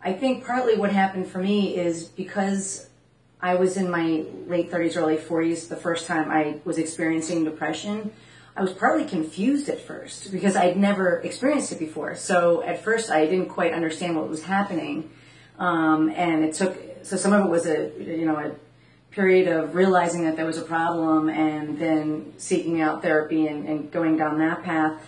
I think partly what happened for me is because I was in my late 30s, early 40s the first time I was experiencing depression. I was partly confused at first because I'd never experienced it before. So at first I didn't quite understand what was happening. And it took, so some of it was a period of realizing that there was a problem and then seeking out therapy and going down that path.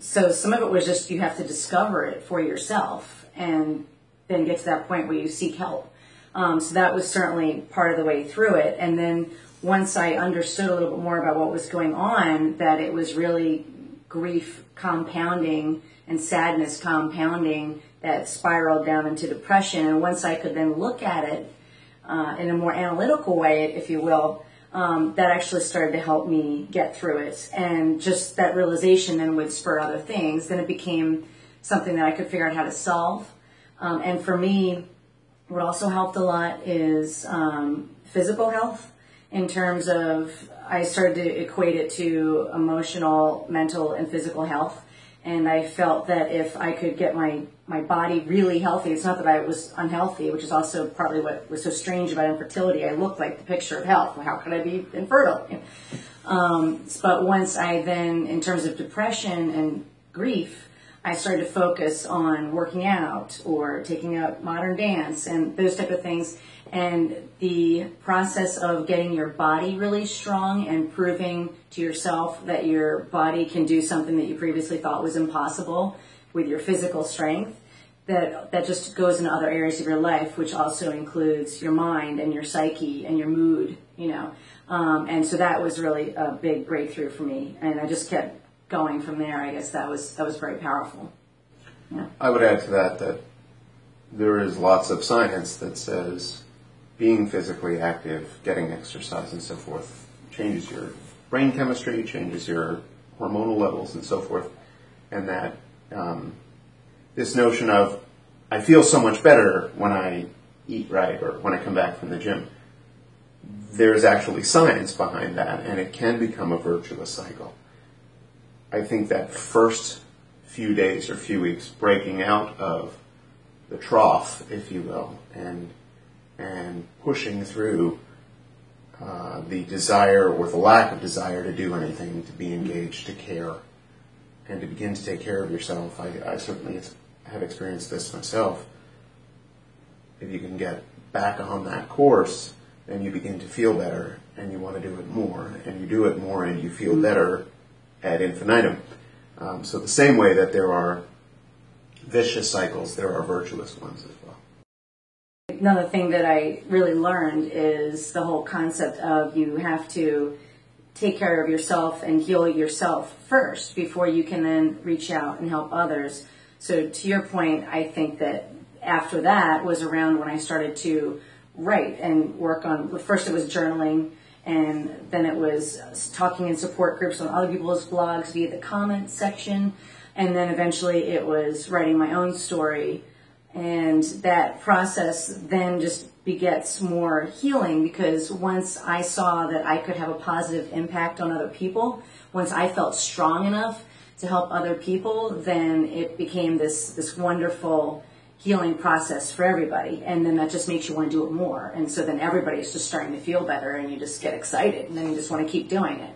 So some of it was just you have to discover it for yourself and then get to that point where you seek help. So that was certainly part of the way through it. And then once I understood a little bit more about what was going on, that it was really grief compounding and sadness compounding that spiraled down into depression. And once I could then look at it in a more analytical way, if you will, that actually started to help me get through it. And just that realization then would spur other things. Then it became something that I could figure out how to solve. And for me, what also helped a lot is physical health, in terms of I started to equate it to emotional, mental, and physical health. And I felt that if I could get my body really healthy, it's not that I was unhealthy, which is also partly what was so strange about infertility. I looked like the picture of health. Well, how could I be infertile? But once I then, in terms of depression and grief, I started to focus on working out or taking up modern dance and those type of things. And the process of getting your body really strong and proving to yourself that your body can do something that you previously thought was impossible with your physical strength, that just goes into other areas of your life, which also includes your mind and your psyche and your mood, and so that was really a big breakthrough for me. And I just kept going from there. I guess that was very powerful. Yeah. I would add to that there is lots of science that says being physically active, getting exercise and so forth, changes your brain chemistry, changes your hormonal levels and so forth. And that this notion of, I feel so much better when I eat right or when I come back from the gym, there's actually science behind that, and it can become a virtuous cycle. I think that first few days or few weeks breaking out of the trough, if you will, and pushing through the desire or the lack of desire to do anything, to be engaged, to care, and to begin to take care of yourself. I certainly have experienced this myself. If you can get back on that course, then you begin to feel better, and you want to do it more, and you do it more, and you feel better ad infinitum. So the same way that there are vicious cycles, there are virtuous ones as well. Another thing that I really learned is the whole concept of you have to take care of yourself and heal yourself first before you can then reach out and help others. So to your point, I think that after that was around when I started to write and work on, first it was journaling, and then it was talking in support groups on other people's blogs via the comments section, and then eventually it was writing my own story. And that process then just begets more healing, because once I saw that I could have a positive impact on other people, once I felt strong enough to help other people, then it became this wonderful healing process for everybody. And then that just makes you want to do it more. And so then everybody's just starting to feel better, and you just get excited, and then you just want to keep doing it.